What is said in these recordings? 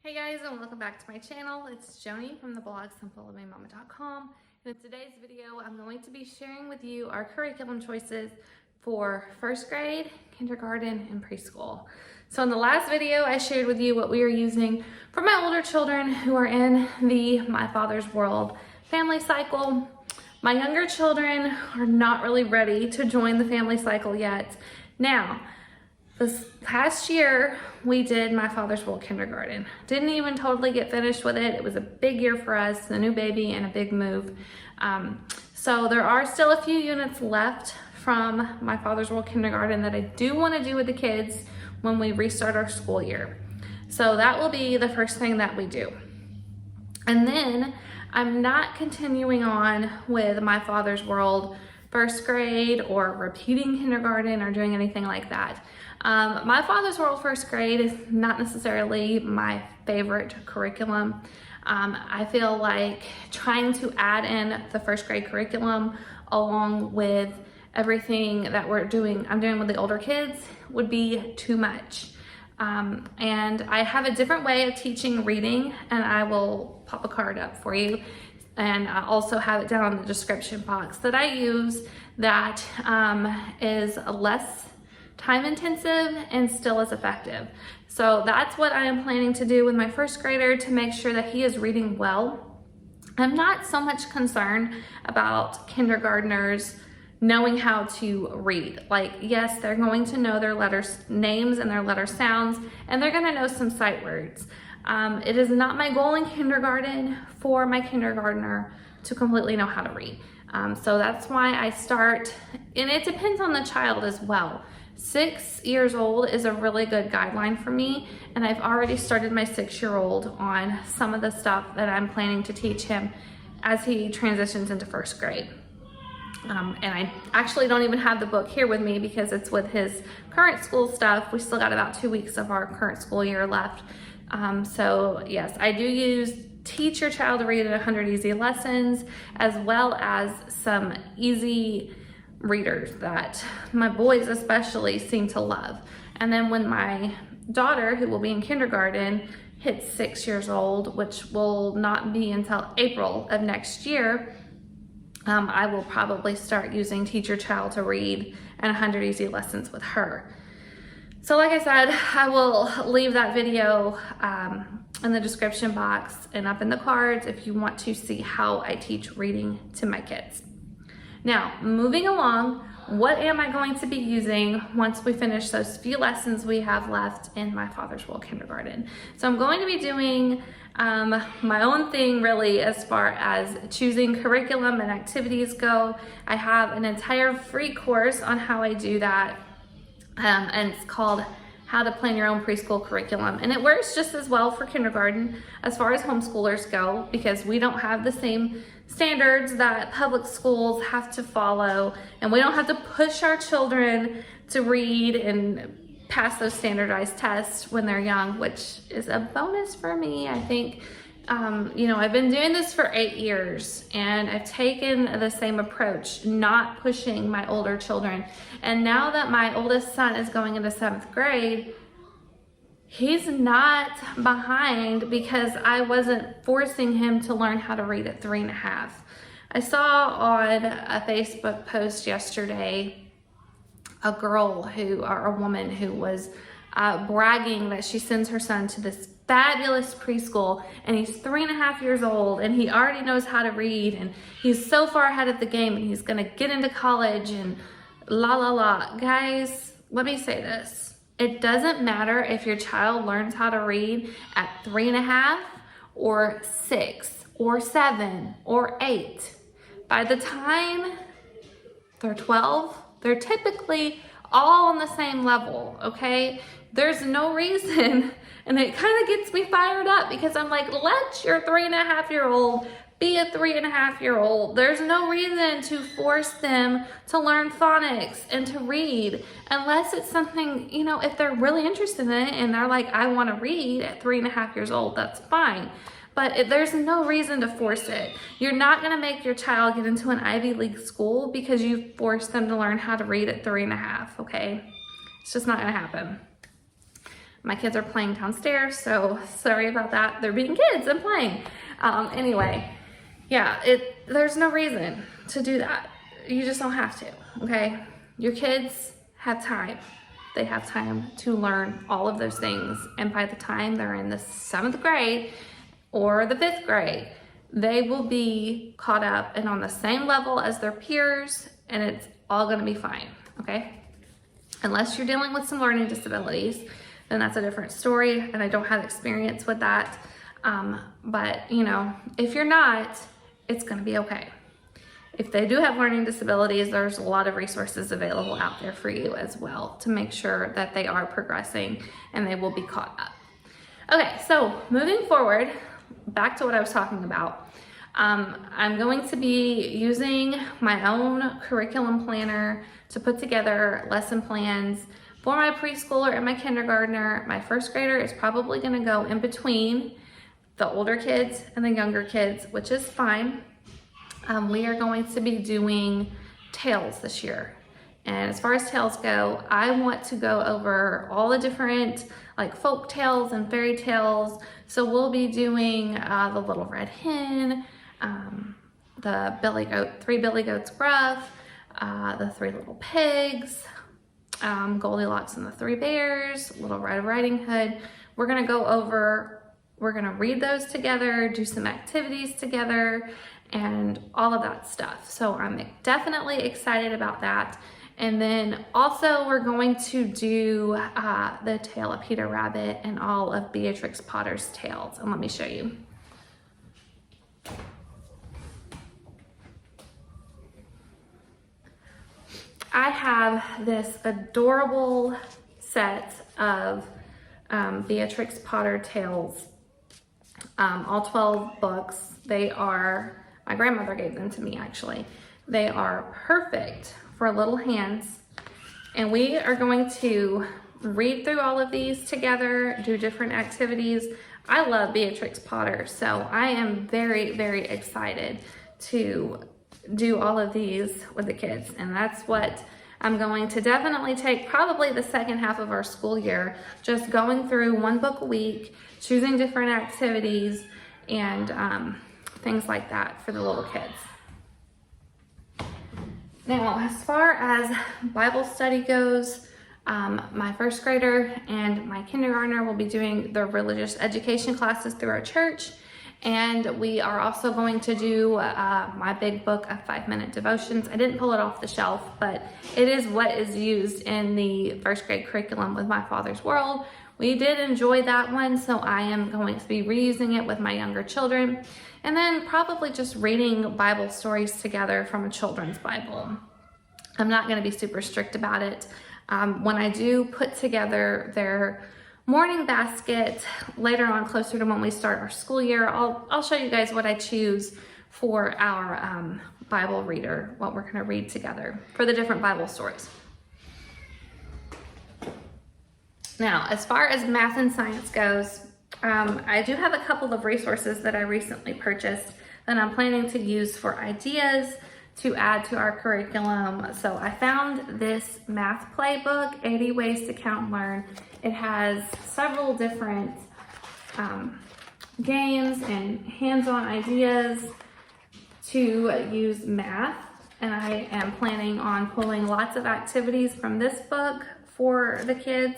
Hey guys, and welcome back to my channel. It's Joni from the blog simplelivingmama.com, and in today's video I'm going to be sharing with you our curriculum choices for first grade, kindergarten, and preschool. So in the last video I shared with you what we are using for my older children who are in the My Father's World family cycle. My younger children are not really ready to join the family cycle yet. Now, this past year, we did My Father's World Kindergarten. Didn't even totally get finished with it. It was a big year for us, a new baby and a big move. So there are still a few units left from My Father's World Kindergarten that I do want to do with the kids when we restart our school year. So that will be the first thing that we do. And then I'm not continuing on with My Father's World first grade or repeating kindergarten or doing anything like that. My Father's World first grade is not necessarily my favorite curriculum. I feel like trying to add in the first grade curriculum along with everything that I'm doing with the older kids would be too much. And I have a different way of teaching reading, and I will pop a card up for you. And I also have it down in the description box that I use that is less time intensive and still is effective. So that's what I am planning to do with my first grader to make sure that he is reading well. I'm not so much concerned about kindergartners knowing how to read. Like, yes, they're going to know their letters names and their letter sounds, and they're going to know some sight words. It is not my goal in kindergarten for my kindergartner to completely know how to read. So that's why I start, and it depends on the child as well. 6 years old is a really good guideline for me, and I've already started my 6-year-old on some of the stuff that I'm planning to teach him as he transitions into first grade. And I actually don't even have the book here with me because it's with his current school stuff. We still got about 2 weeks of our current school year left. So yes, I do use Teach Your Child to Read at 100 Easy Lessons, as well as some easy readers that my boys especially seem to love. And then when my daughter, who will be in kindergarten, hits 6 years old, which will not be until April of next year, I will probably start using Teach Your Child to Read and 100 Easy Lessons with her. So like I said, I will leave that video in the description box and up in the cards if you want to see how I teach reading to my kids. Now, moving along, what am I going to be using once we finish those few lessons we have left in My Father's World Kindergarten? So I'm going to be doing my own thing really as far as choosing curriculum and activities go. I have an entire free course on how I do that. And it's called How to Plan Your Own Preschool Curriculum. And it works just as well for kindergarten as far as homeschoolers go, because we don't have the same standards that public schools have to follow, and we don't have to push our children to read and pass those standardized tests when they're young, which is a bonus for me. I think I've been doing this for 8 years, and I've taken the same approach, not pushing my older children. And now that my oldest son is going into 7th grade, he's not behind because I wasn't forcing him to learn how to read at 3.5. I saw on a Facebook post yesterday a woman who was bragging that she sends her son to this fabulous preschool, and he's 3.5 years old, and he already knows how to read, and he's so far ahead of the game, and he's gonna get into college, and la la la. Guys, let me say this. It doesn't matter if your child learns how to read at 3.5 or 6 or 7 or 8. By the time they're 12, they're typically all on the same level, okay? There's no reason, and it kind of gets me fired up because I'm like, let your 3.5-year-old be a 3.5-year-old. There's no reason to force them to learn phonics and to read unless it's something, if they're really interested in it and they're like, I want to read at 3.5 years old, that's fine. But there's no reason to force it. You're not going to make your child get into an Ivy League school because you force them to learn how to read at 3.5, okay? It's just not going to happen. My kids are playing downstairs, so sorry about that. They're being kids and playing. Anyway, yeah, there's no reason to do that. You just don't have to, okay? Your kids have time. They have time to learn all of those things. And by the time they're in the 7th grade or the 5th grade, they will be caught up and on the same level as their peers, and it's all gonna be fine, okay? Unless you're dealing with some learning disabilities, then that's a different story, and I don't have experience with that. But if you're not, it's gonna be okay. If they do have learning disabilities, there's a lot of resources available out there for you as well to make sure that they are progressing and they will be caught up. Okay, so moving forward, back to what I was talking about. I'm going to be using my own curriculum planner to put together lesson plans for my preschooler and my kindergartner. My 1st grader is probably going to go in between the older kids and the younger kids, which is fine. We are going to be doing tales this year. And as far as tales go, I want to go over all the different like folk tales and fairy tales. So we'll be doing the Little Red Hen, the Three Billy Goats Gruff, the Three Little Pigs, Goldilocks and the Three Bears, Little Red Riding Hood. We're gonna read those together, do some activities together, and all of that stuff. So I'm definitely excited about that. And then also we're going to do the Tale of Peter Rabbit and all of Beatrix Potter's tales. And let me show you. I have this adorable set of Beatrix Potter tales, all 12 books. My grandmother gave them to me actually. They are perfect for little hands. And we are going to read through all of these together, do different activities. I love Beatrix Potter, so I am very, very excited to do all of these with the kids. And that's what I'm going to definitely take probably the second half of our school year, just going through one book a week, choosing different activities and things like that for the little kids. Now, as far as Bible study goes, my 1st grader and my kindergartner will be doing their religious education classes through our church. And we are also going to do my big book of 5-minute devotions. I didn't pull it off the shelf, but it is what is used in the 1st grade curriculum with My Father's World. We did enjoy that one, so I am going to be reusing it with my younger children. And then probably just reading Bible stories together from a children's Bible. I'm not going to be super strict about it. When I do put together their morning basket later on, closer to when we start our school year, I'll show you guys what I choose for our Bible reader, what we're going to read together for the different Bible stories. Now, as far as math and science goes, I do have a couple of resources that I recently purchased that I'm planning to use for ideas to add to our curriculum. So I found this math playbook, 80 Ways to Count and Learn. It has several different games and hands-on ideas to use math. And I am planning on pulling lots of activities from this book for the kids.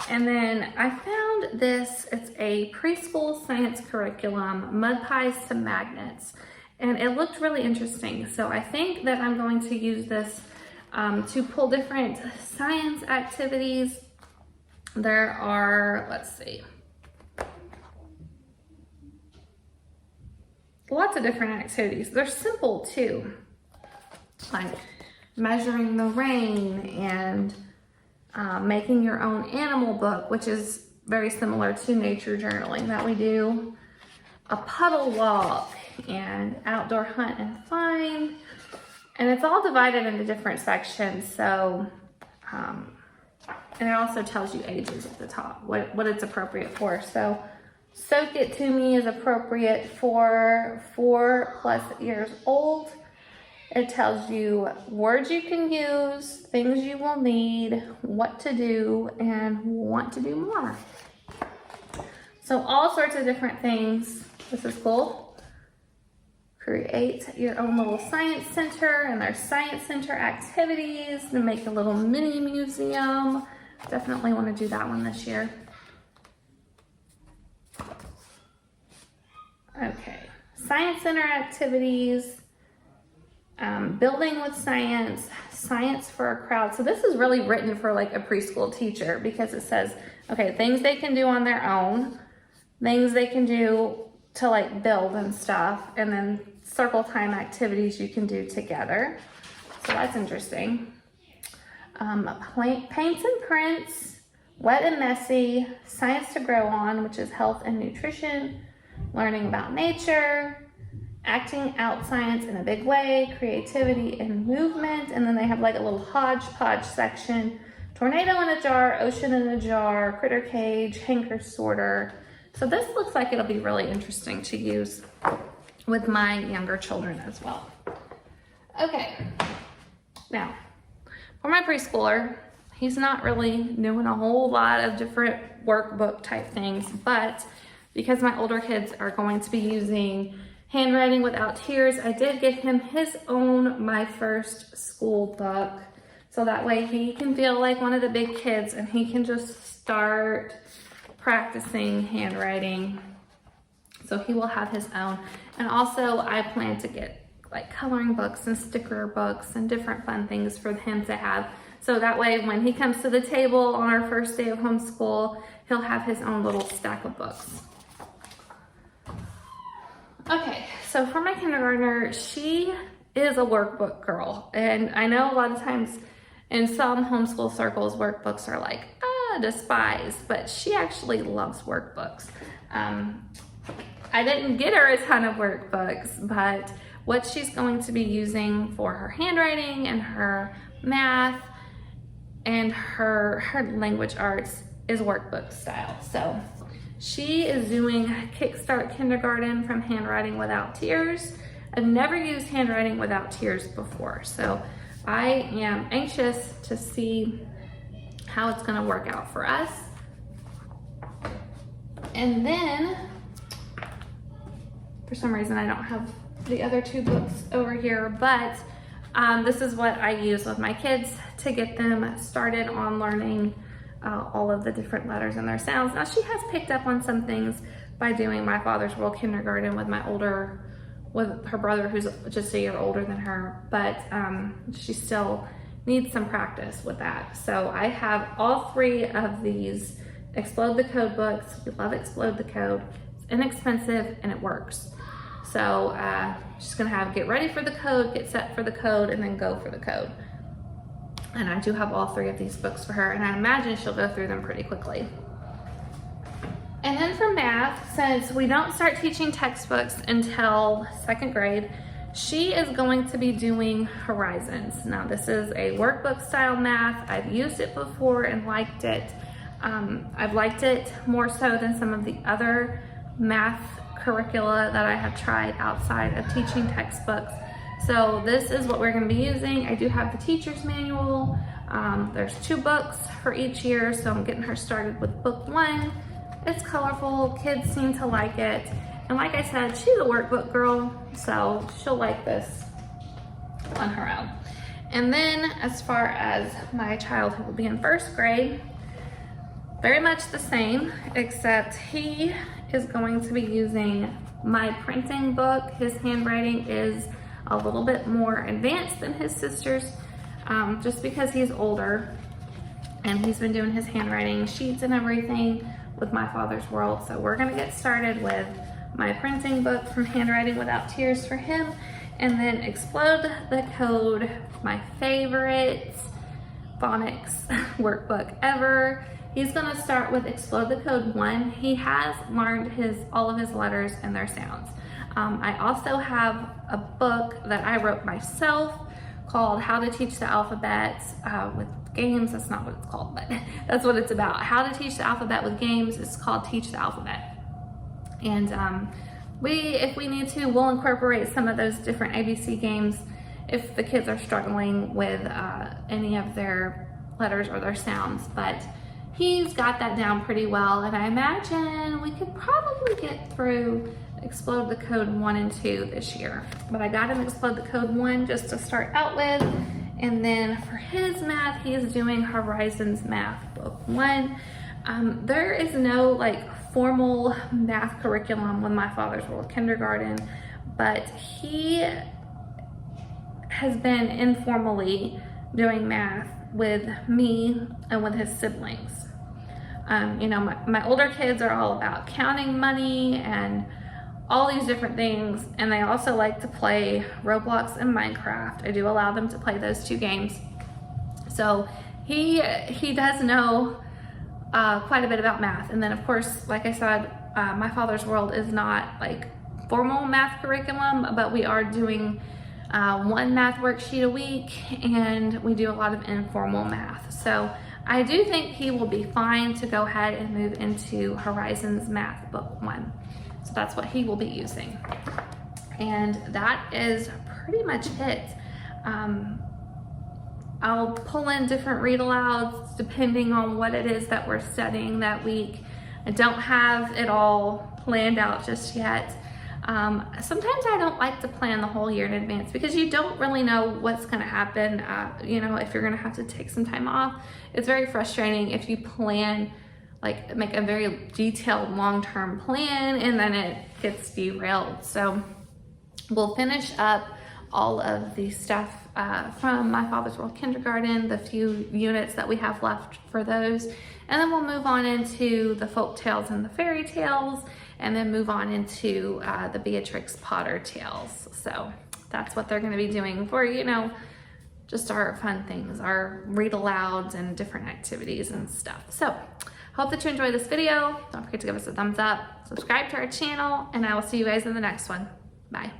And then I found this, it's a preschool science curriculum, Mud Pies to Magnets. And it looked really interesting. So I think that I'm going to use this to pull different science activities. There are, let's see, lots of different activities. They're simple too, like measuring the rain and making your own animal book, which is very similar to nature journaling that we do, a puddle walk, and outdoor hunt and find. And it's all divided into different sections. So, and it also tells you ages at the top, what it's appropriate for. So Soak It To Me is appropriate for 4+ years old. It tells you words you can use, things you will need, what to do, and want to do more. So all sorts of different things. This is cool. Create your own little science center, and there's science center activities to make a little mini museum. Definitely want to do that one this year. Okay, science center activities, building with science, science for a crowd. So this is really written for like a preschool teacher, because it says, okay, things they can do on their own, things they can do to like build and stuff, and then circle time activities you can do together. So that's interesting. Paints and prints, wet and messy, science to grow on, which is health and nutrition, learning about nature, acting out science in a big way, creativity and movement, and then they have like a little hodgepodge section, tornado in a jar, ocean in a jar, critter cage, hanker sorter. So this looks like it'll be really interesting to use with my younger children as well. Okay, now for my preschooler, he's not really doing a whole lot of different workbook type things, but because my older kids are going to be using Handwriting Without Tears, I did get him his own My First School book. So that way he can feel like one of the big kids and he can just start practicing handwriting. So he will have his own. And also I plan to get like coloring books and sticker books and different fun things for him to have. So that way when he comes to the table on our first day of homeschool, he'll have his own little stack of books. Okay, so for my kindergartner, she is a workbook girl. And I know a lot of times in some homeschool circles, workbooks are like, despised, but she actually loves workbooks. I didn't get her a ton of workbooks, but what she's going to be using for her handwriting and her math and her language arts is workbook style. So she is doing Kickstart Kindergarten from Handwriting Without Tears. I've never used Handwriting Without Tears before, so I am anxious to see how it's gonna work out for us. And then, for some reason I don't have the other two books over here, but this is what I use with my kids to get them started on learning all of the different letters and their sounds. Now she has picked up on some things by doing My Father's World Kindergarten with with her brother who's just a year older than her, but she still needs some practice with that. So I have all three of these Explode the Code books. We love Explode the Code. It's inexpensive and it works. So she's gonna have get ready for the code, get set for the code, and then go for the code. And I do have all three of these books for her, and I imagine she'll go through them pretty quickly. And then for math, since we don't start teaching textbooks until 2nd grade, she is going to be doing Horizons. Now this is a workbook style math. I've used it before and liked it. I've liked it more so than some of the other math curricula that I have tried outside of teaching textbooks. So this is what we're going to be using. I do have the teacher's manual. There's 2 books for each year, so I'm getting her started with book 1. It's colorful, kids seem to like it. And like I said, she's a workbook girl, so she'll like this on her own. And then as far as my child who will be in 1st grade, very much the same, except he is going to be using my printing book. His handwriting is a little bit more advanced than his sister's, just because he's older and he's been doing his handwriting sheets and everything with My Father's World. So we're gonna get started with my printing book from Handwriting Without Tears for him, and then Explode the Code, my favorite phonics workbook ever. He's gonna start with Explode the Code 1. He has learned all of his letters and their sounds. I also have a book that I wrote myself called How to Teach the Alphabet with Games. That's not what it's called, but that's what it's about. How to Teach the Alphabet with Games. It's called Teach the Alphabet. And if we need to, we'll incorporate some of those different ABC games if the kids are struggling with any of their letters or their sounds. But he's got that down pretty well, and I imagine we could probably get through Explode the Code 1 and 2 this year. But I got him Explode the Code 1 just to start out with, and then for his math, he is doing Horizons Math Book 1. There is no like formal math curriculum with My Father's World Kindergarten, but he has been informally doing math with me and with his siblings. You know, my older kids are all about counting money and all these different things, and they also like to play Roblox and Minecraft. I do allow them to play those two games. So he does know quite a bit about math. And then of course, like I said, My Father's World is not like formal math curriculum, but we are doing one math worksheet a week, and we do a lot of informal math. So I do think he will be fine to go ahead and move into Horizons Math Book 1. So that's what he will be using. And that is pretty much it. I'll pull in different read alouds depending on what it is that we're studying that week. I don't have it all planned out just yet. Sometimes I don't like to plan the whole year in advance because you don't really know what's going to happen. You know, if you're going to have to take some time off. It's very frustrating if you plan, like make a very detailed long-term plan and then it gets derailed. So we'll finish up all of the stuff from My Father's World Kindergarten, the few units that we have left for those, and then we'll move on into the folk tales and the fairy tales, and then move on into the Beatrix Potter tales. So that's what they're going to be doing for, you know, just our fun things, our read alouds and different activities and stuff. So hope that you enjoyed this video. Don't forget to give us a thumbs up, subscribe to our channel, and I will see you guys in the next one. Bye.